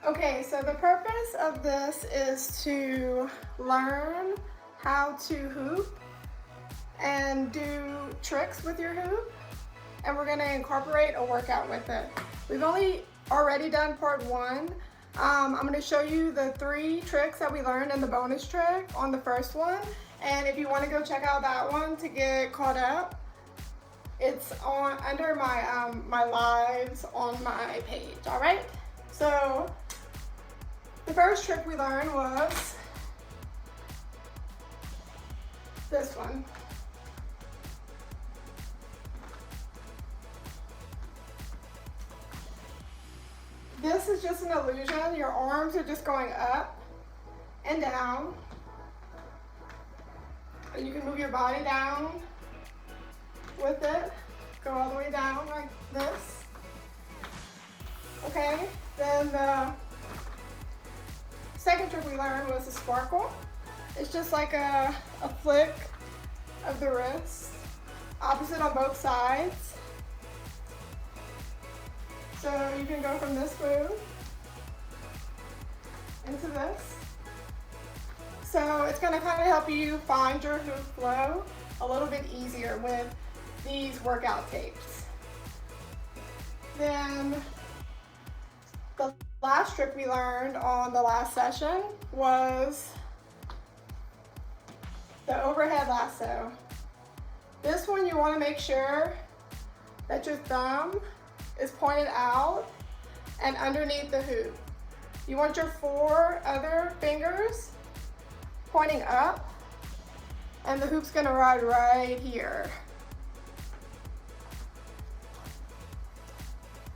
Okay, so the purpose of this is to learn how to hoop and do tricks with your hoop, and we're gonna incorporate a workout with it. We've already done part one. I'm gonna show you the 3 tricks that we learned in the bonus trick on the first one, and if you wanna go check out that one to get caught up, it's on under my lives on my page, all right? So the first trick we learned was this one. This is just an illusion. Your arms are just going up and down. And you can move your body down with it. Go all the way down like this. Okay, then the second trick we learned was the sparkle. It's just like a flick of the wrist, opposite on both sides. So you can go from this move into this. So it's going to kind of help you find your hoop flow a little bit easier with these workout tapes. Then the last trick we learned on the last session was the overhead lasso. This one you want to make sure that your thumb is pointed out and underneath the hoop. You want your 4 other fingers pointing up, and the hoop's gonna ride right here.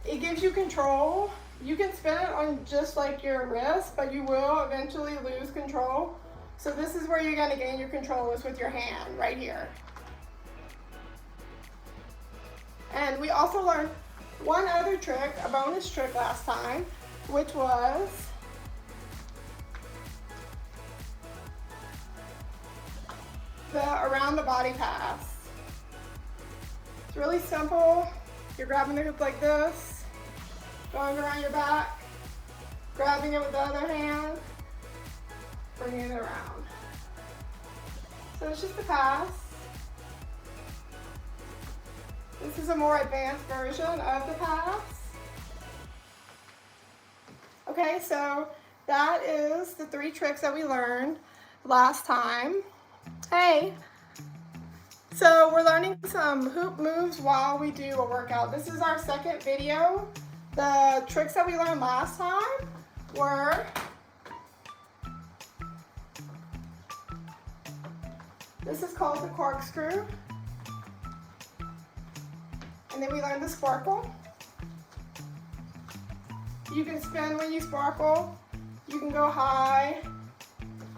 It gives you control. You can spin it on just like your wrist, but you will eventually lose control. So this is where you're gonna gain your control, is with your hand right here. And we also learned one other trick, a bonus trick last time, which was the around the body pass. It's really simple. You're grabbing the hoop like this, going around your back, grabbing it with the other hand, bringing it around. So it's just a pass. This is a more advanced version of the pass. Okay, so that is the 3 tricks that we learned last time. Hey, so we're learning some hoop moves while we do a workout. This is our second video. The tricks that we learned last time were this is called the corkscrew. And then we learned the sparkle. You can spin when you sparkle. You can go high.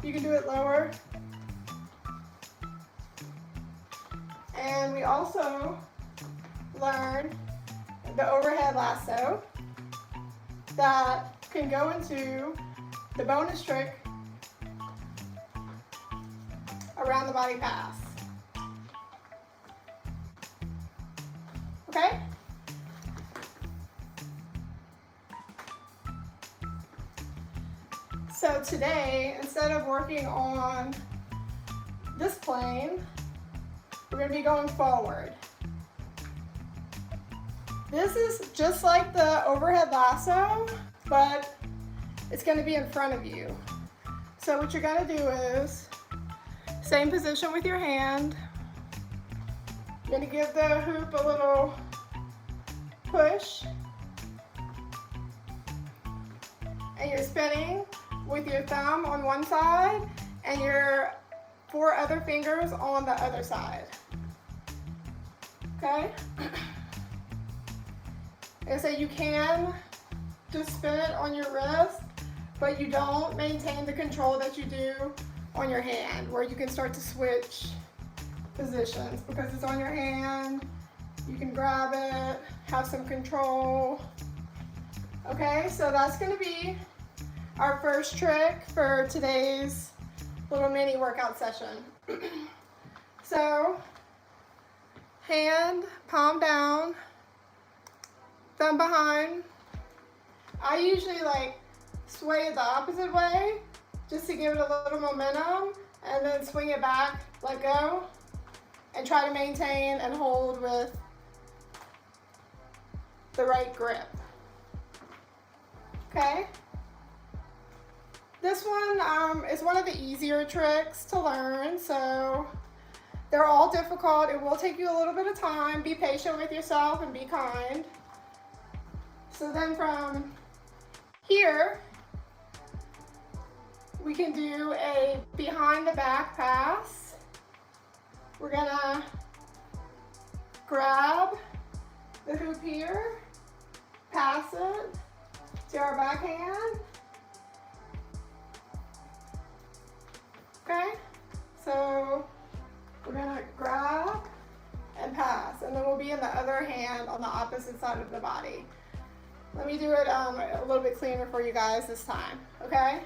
You can do it lower. And we also learned the overhead lasso that can go into the bonus trick around the body pass. Okay? So today, instead of working on this plane, we're going to be going forward. This is just like the overhead lasso, but it's going to be in front of you. So what you're going to do is, same position with your hand. You're going to give the hoop a little push, and you're spinning with your thumb on one side and your 4 other fingers on the other side. Okay? Like I say, you can just spin it on your wrist, but you don't maintain the control that you do on your hand, where you can start to switch positions because it's on your hand. You can grab it, have some control. Okay, so that's going to be our first trick for today's little mini workout session. So, hand, palm down, thumb behind. I usually like sway it the opposite way just to give it a little momentum, and then swing it back, let go, and try to maintain and hold with the right grip. Okay? This one is one of the easier tricks to learn, so they're all difficult. It will take you a little bit of time. Be patient with yourself and be kind. So then from here, we can do a behind the back pass. We're gonna grab the hoop here, pass it to our backhand. Okay, so we're gonna grab and pass, and then we'll be in the other hand on the opposite side of the body. Let me do it a little bit cleaner for you guys this time, okay?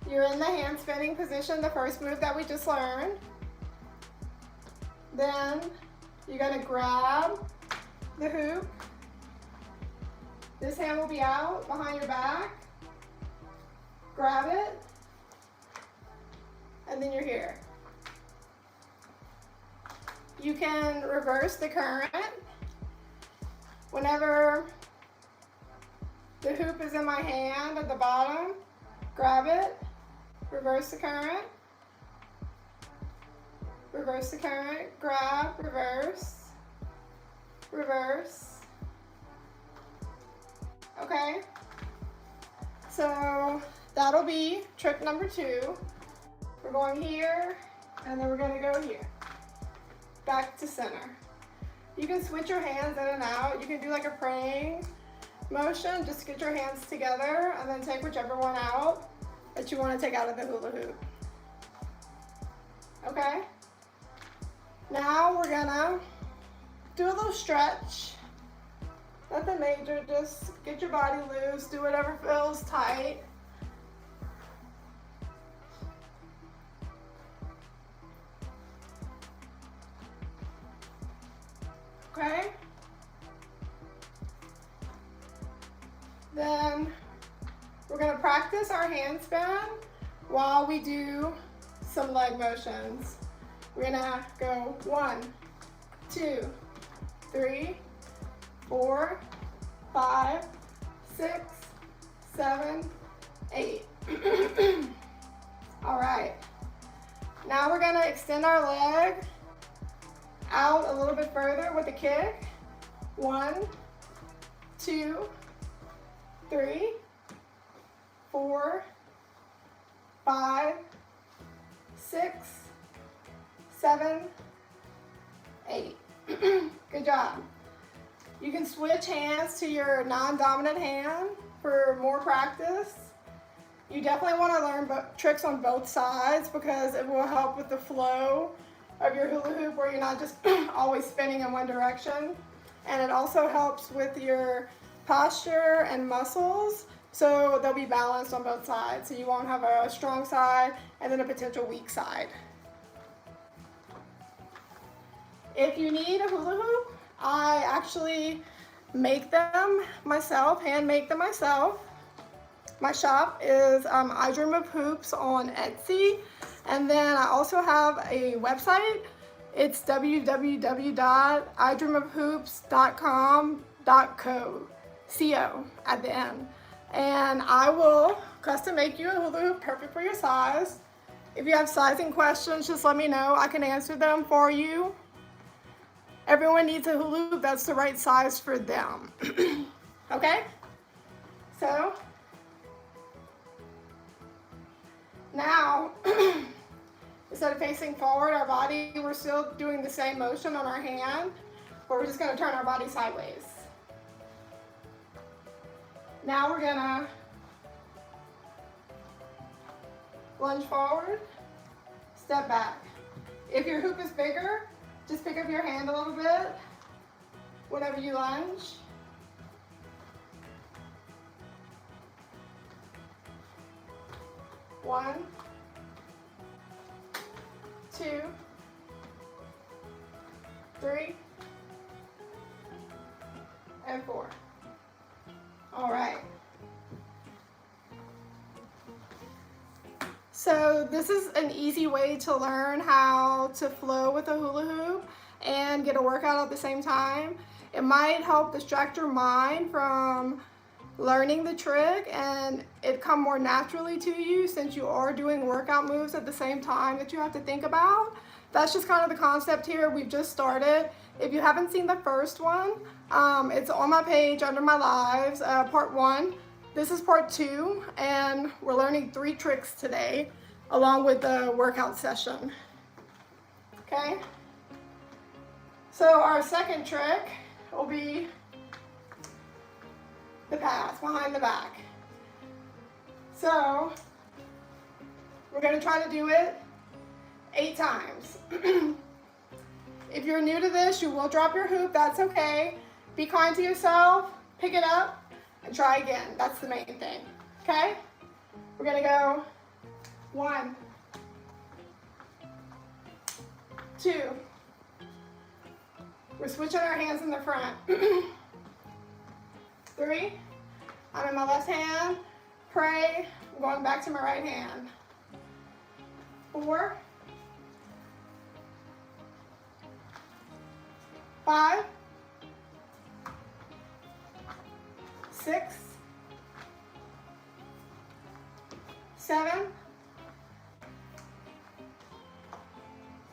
You're in the hand spinning position, the first move that we just learned. Then you're gonna grab the hoop. This hand will be out behind your back. Grab it, and then you're here. You can reverse the current. Whenever the hoop is in my hand at the bottom, grab it, reverse the current, reverse the current, grab, reverse, reverse. Okay, so that'll be trick number 2. We're going here, and then we're gonna go here. Back to center. You can switch your hands in and out. You can do like a praying motion, just get your hands together and then take whichever one out that you want to take out of the hula hoop. Okay? Now we're gonna do a little stretch. Nothing major, just get your body loose, do whatever feels tight. Okay? Then we're gonna practice our hand spin while we do some leg motions. We're gonna go 1, 2, 3, 4, 5, 6, 7, 8. All right. Now we're gonna extend our leg out a little bit further with a kick. 1, 2, 3, 4, 5, 6, 7, 8. Good job. You can switch hands to your non-dominant hand for more practice. You definitely want to learn tricks on both sides because it will help with the flow of your hula hoop where you're not just always spinning in one direction. And it also helps with your posture and muscles, so they'll be balanced on both sides. So you won't have a strong side and then a potential weak side. If you need a hula hoop, I actually make them myself, hand make them myself. My shop is I Dream of Hoops on Etsy, and then I also have a website. It's www.idreamofhoops.com.co at the end, and I will custom make you a hula hoop perfect for your size. If you have sizing questions, just let me know. I can answer them for you. Everyone needs a hula hoop that's the right size for them. Okay? So, now, instead of facing forward, our body, we're still doing the same motion on our hand, but we're just gonna turn our body sideways. Now we're gonna lunge forward, step back. If your hoop is bigger, just pick up your hand a little bit whenever you lunge. One, 2, 3, and 4. All right. So this is an easy way to learn how to flow with a hula hoop and get a workout at the same time. It might help distract your mind from learning the trick and it come more naturally to you since you are doing workout moves at the same time that you have to think about. That's just kind of the concept here. We've just started. If you haven't seen the first one, it's on my page under my lives, part 1. This is part 2, and we're learning 3 tricks today along with the workout session. Okay? So our second trick will be the pass behind the back. So we're going to try to do it 8 times. If you're new to this, you will drop your hoop. That's okay. Be kind to yourself. Pick it up and try again. That's the main thing. Okay? We're going to go 1, 2. We're switching our hands in the front. 3. I'm in my left hand. Pray. I'm going back to my right hand. 4. 5. 6. 7.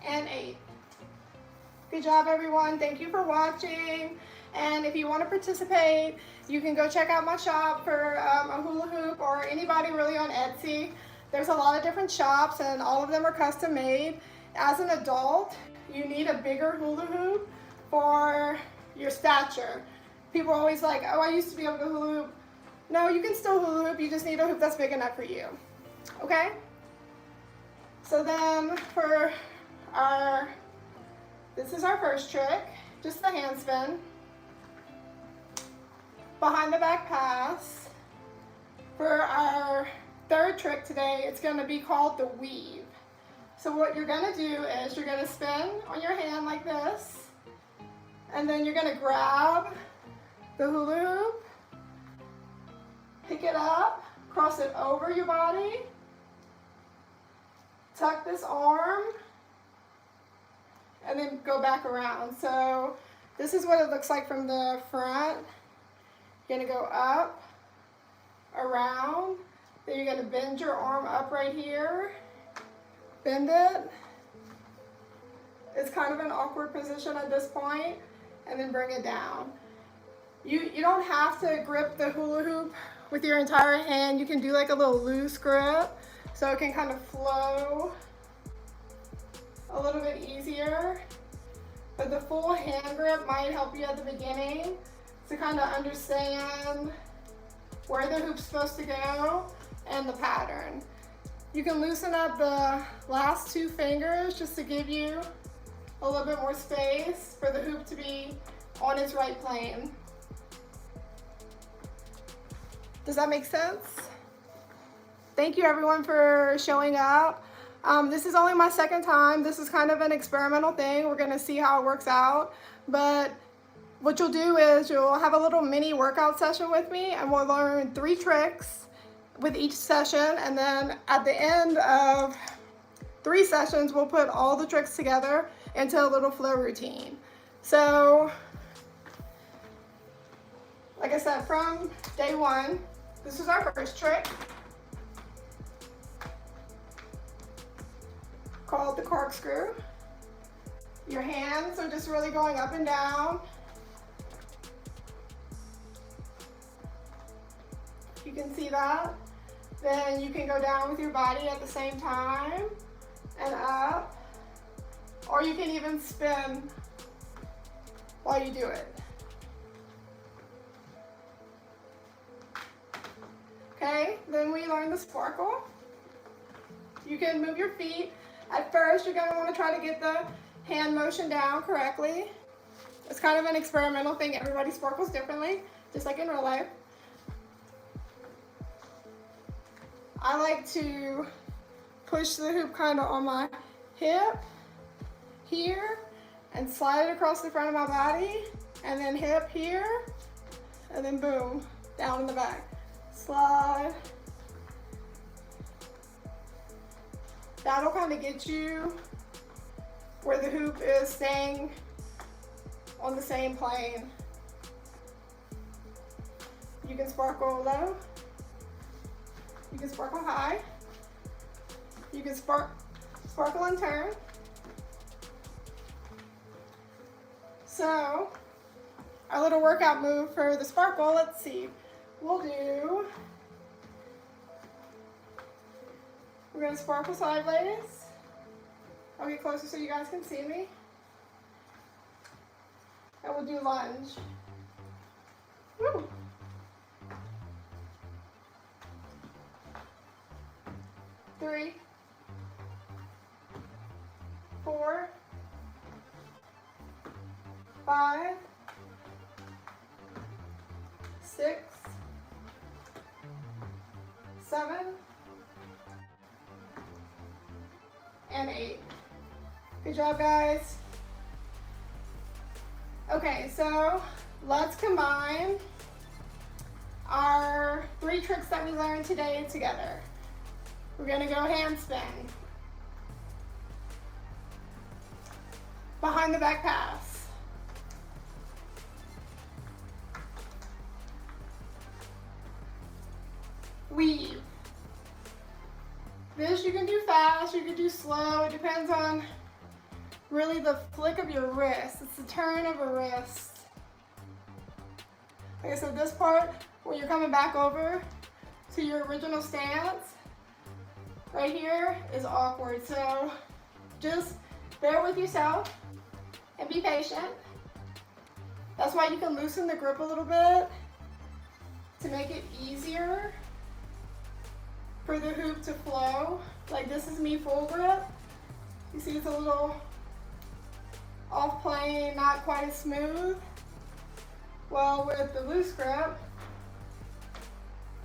And 8. Good job, everyone. Thank you for watching. And if you want to participate, you can go check out my shop for a hula hoop, or anybody really on Etsy. There's a lot of different shops and all of them are custom made. As an adult, you need a bigger hula hoop for your stature. People are always like, oh, I used to be able to hula hoop. No, you can still hula hoop. You just need a hoop that's big enough for you. Okay? So then for this is our first trick, just the hand spin. Behind the back pass. For our third trick today, it's going to be called the weave. So what you're going to do is you're going to spin on your hand like this, and then you're going to grab the hula hoop, pick it up, cross it over your body, tuck this arm, and then go back around. So this is what it looks like from the front. You're going to go up, around, then you're going to bend your arm up right here, bend it. It's kind of an awkward position at this point, and then bring it down. You don't have to grip the hula hoop with your entire hand. You can do like a little loose grip so it can kind of flow a little bit easier. But the full hand grip might help you at the beginning to kind of understand where the hoop's supposed to go and the pattern. You can loosen up the last 2 fingers just to give you a little bit more space for the hoop to be on its right plane. Does that make sense? Thank you everyone for showing up. This is only my second time. This is kind of an experimental thing. We're gonna see how it works out. But what you'll do is you'll have a little mini workout session with me, and we'll learn 3 tricks with each session. And then at the end of 3 sessions, we'll put all the tricks together into a little flow routine. So, like I said, from day 1, this is our first trick, called the corkscrew. Your hands are just really going up and down. You can see that. Then you can go down with your body at the same time and up, or you can even spin while you do it. Okay, then we learn the sparkle. You can move your feet. At first, you're gonna wanna try to get the hand motion down correctly. It's kind of an experimental thing. Everybody sparkles differently, just like in real life. I like to push the hoop kind of on my hip here and slide it across the front of my body, and then hip here, and then boom, down in the back. Slide, That'll kind of get you where the hoop is staying on the same plane. You can sparkle low, you can sparkle high, you can sparkle and turn. So our little workout move for the sparkle, let's see, we're gonna sparkle sideways. I'll get closer so you guys can see me. And we'll do lunge. Woo. 3, 4, 5, 6, 7, and 8. Good job, guys. Okay, so let's combine our 3 tricks that we learned today together. We're gonna go handspin, behind the back pass, weave. This you can do fast, you can do slow, it depends on really the flick of your wrist. It's the turn of a wrist. Like I said, this part, when you're coming back over to your original stance, right here is awkward. So just bear with yourself and be patient. That's why you can loosen the grip a little bit to make it easier for the hoop to flow. Like this is me full grip. You see it's a little off plane, not quite as smooth. Well, with the loose grip,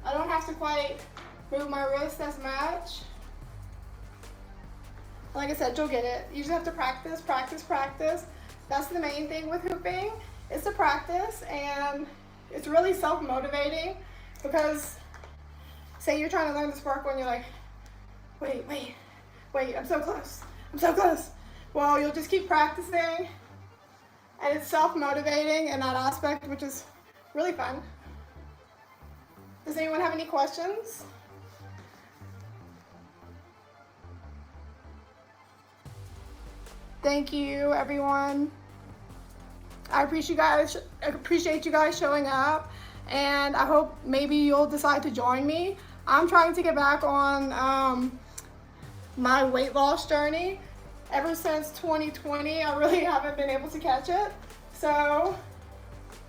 I don't have to quite move my wrist as much. Like I said, you'll get it. You just have to practice, practice, practice. That's the main thing with hooping, is to practice, and it's really self-motivating because say you're trying to learn the sparkle and you're like, wait, I'm so close, I'm so close. Well, you'll just keep practicing, and it's self-motivating in that aspect, which is really fun. Does anyone have any questions? Thank you, everyone. I appreciate you guys showing up, and I hope maybe you'll decide to join me. I'm trying to get back on my weight loss journey. Ever since 2020, I really haven't been able to catch it. So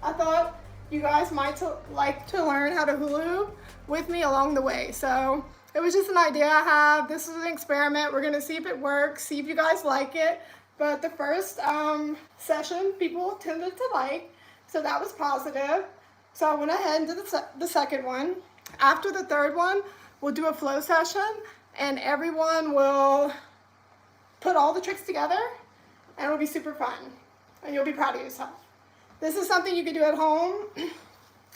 I thought you guys might like to learn how to hula hoop with me along the way. So it was just an idea I have. This is an experiment. We're gonna see if it works, see if you guys like it. But the first session, people tended to like, so that was positive. So I went ahead and did the second one. After the third one, we'll do a flow session, and everyone will put all the tricks together, and it'll be super fun, and you'll be proud of yourself. This is something you can do at home.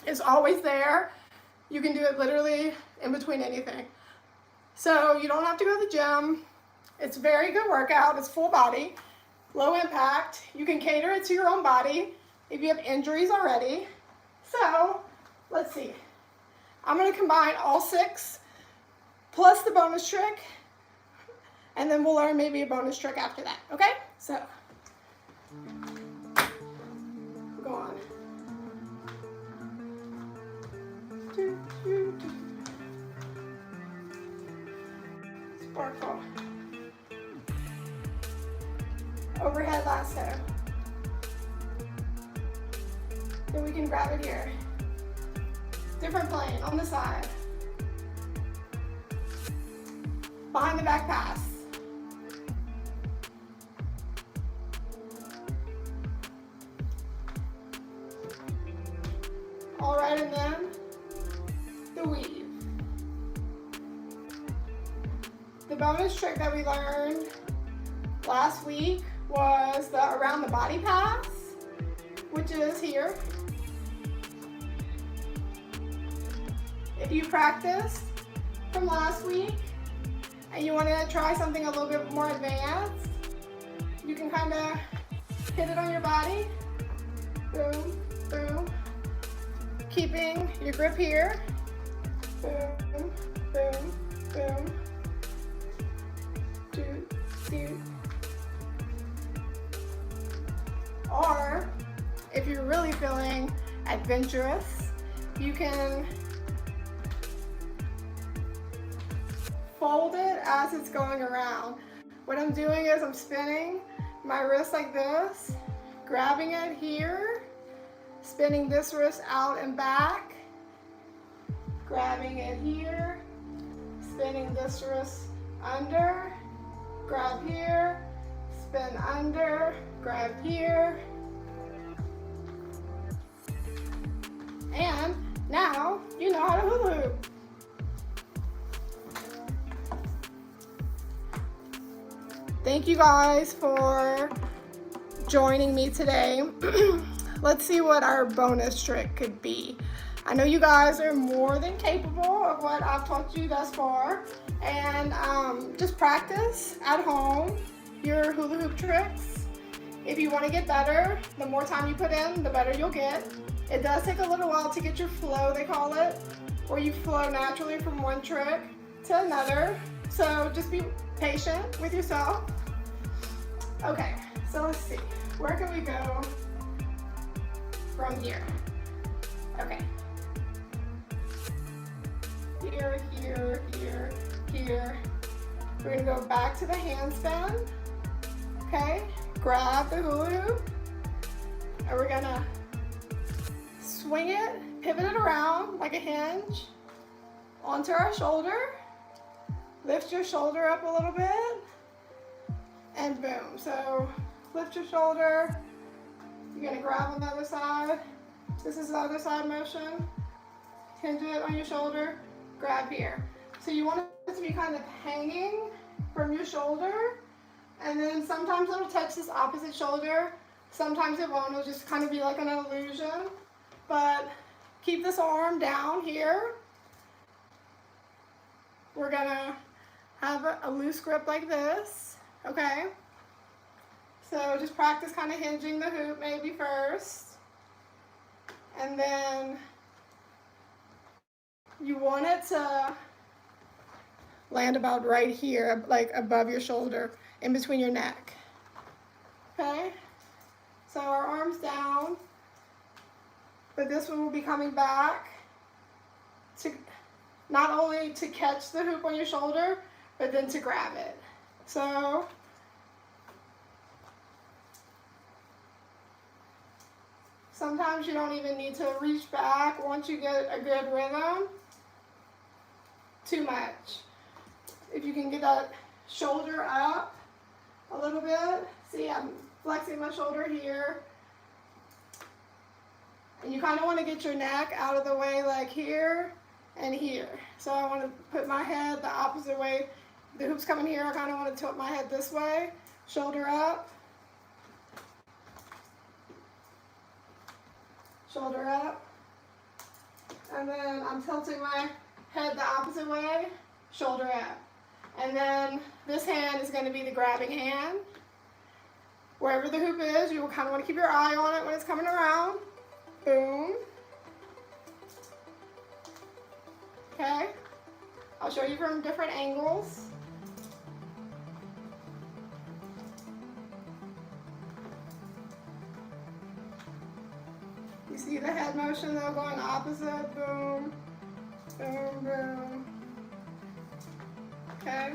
It's always there. You can do it literally in between anything. So you don't have to go to the gym. It's a very good workout. It's full body, low impact. You can cater it to your own body if you have injuries already. So let's see. I'm gonna combine all 6 plus the bonus trick, and then we'll learn maybe a bonus trick after that, okay? So, go on. Sparkle. Overhead lasso. Then we can grab it here. Different plane on the side. Behind the back pass. All right, and then the weave. The bonus trick that we learned last week was the around the body pass, which is here. If you practiced from last week and you want to try something a little bit more advanced, you can kind of hit it on your body. Boom, boom. Keeping your grip here. Boom, boom, boom. Do, do. Or if you're really feeling adventurous, you can fold it as it's going around. What I'm doing is I'm spinning my wrist like this, grabbing it here, spinning this wrist out and back, grabbing it here, spinning this wrist under, grab here, spin under, grab here. And now you know how to hula hoop. Thank you guys for joining me today. Let's see what our bonus trick could be. I know you guys are more than capable of what I've taught you thus far, and just practice at home your hula hoop tricks. If you want to get better, the more time you put in, the better you'll get. It does take a little while to get your flow, they call it, where you flow naturally from one trick to another. So just be patient with yourself. Okay, so let's see. Where can we go from here? Okay. Here, here, here, here. We're gonna go back to the handstand. Okay, grab the hula hoop, and we're gonna swing it, pivot it around like a hinge onto our shoulder. Lift your shoulder up a little bit, and boom. So lift your shoulder. You're gonna grab on the other side. This is the other side motion. Hinge it on your shoulder, grab here. So you want it to be kind of hanging from your shoulder, and then sometimes it'll touch this opposite shoulder. Sometimes it won't, it'll just kind of be like an illusion. But keep this arm down here. We're gonna have a loose grip like this, okay? So just practice kind of hinging the hoop maybe first. And then you want it to land about right here, like above your shoulder, in between your neck, okay? So our arms down, but this one will be coming back to not only to catch the hoop on your shoulder, but then to grab it. So sometimes you don't even need to reach back once you get a good rhythm too much. If you can get that shoulder up a little bit, see I'm flexing my shoulder here. And you kind of want to get your neck out of the way like here and here. So I want to put my head the opposite way. The hoop's coming here, I kind of want to tilt my head this way, shoulder up, shoulder up, and then I'm tilting my head the opposite way, shoulder up. And then this hand is going to be the grabbing hand. Wherever the hoop is, you will kind of want to keep your eye on it when it's coming around. Boom. Okay, I'll show you from different angles. You see the head motion though, going opposite, boom, boom, boom. Okay,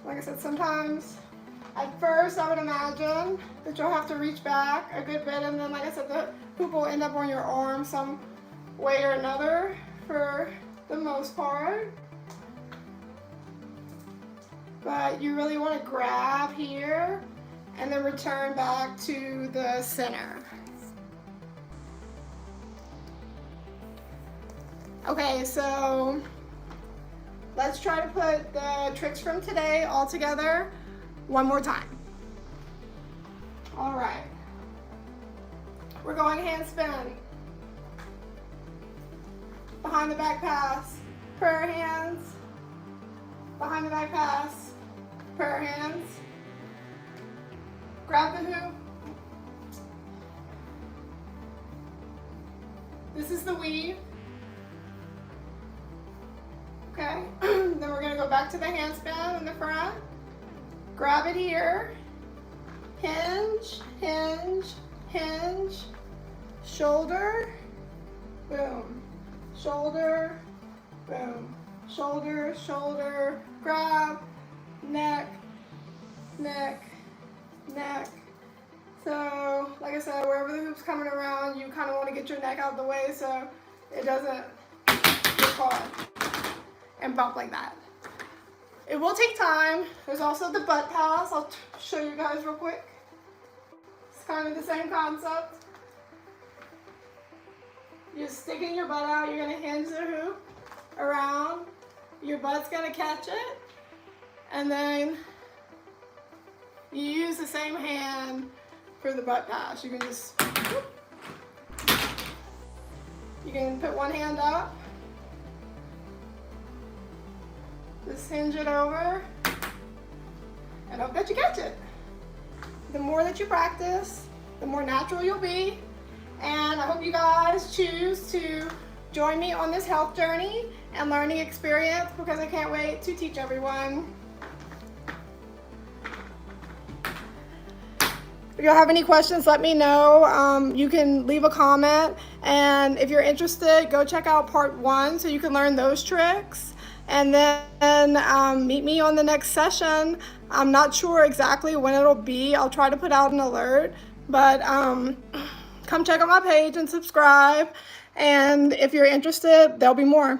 like I said, sometimes at first I would imagine that you'll have to reach back a good bit, and then like I said, the hoop will end up on your arm some way or another for the most part. But you really want to grab here and then return back to the center. Okay, so let's try to put the tricks from today all together one more time. All right, we're going hand spin, behind the back pass, prayer hands, behind the back pass, prayer hands, grab the hoop. This is the weave. Okay, then we're gonna go back to the handstand in the front. Grab it here. Hinge, hinge, hinge. Shoulder, boom. Shoulder, boom. Shoulder, shoulder, grab, neck, neck, neck. So, like I said, wherever the hoop's coming around, you kind of want to get your neck out of the way so it doesn't get caught and bump like that. It will take time. There's also the butt pass. I'll show you guys real quick. It's kind of the same concept. You're sticking your butt out. You're going to hinge the hoop around. Your butt's going to catch it. And then you use the same hand for the butt pass. You can just, you can put one hand up. Just hinge it over, and hope that you catch it. The more that you practice, the more natural you'll be. And I hope you guys choose to join me on this health journey and learning experience, because I can't wait to teach everyone. If y'all have any questions, let me know. You can leave a comment. And if you're interested, go check out part 1 so you can learn those tricks. And then meet me on the next session. I'm not sure exactly when it'll be. I'll try to put out an alert, but come check out my page and subscribe. And if you're interested, there'll be more.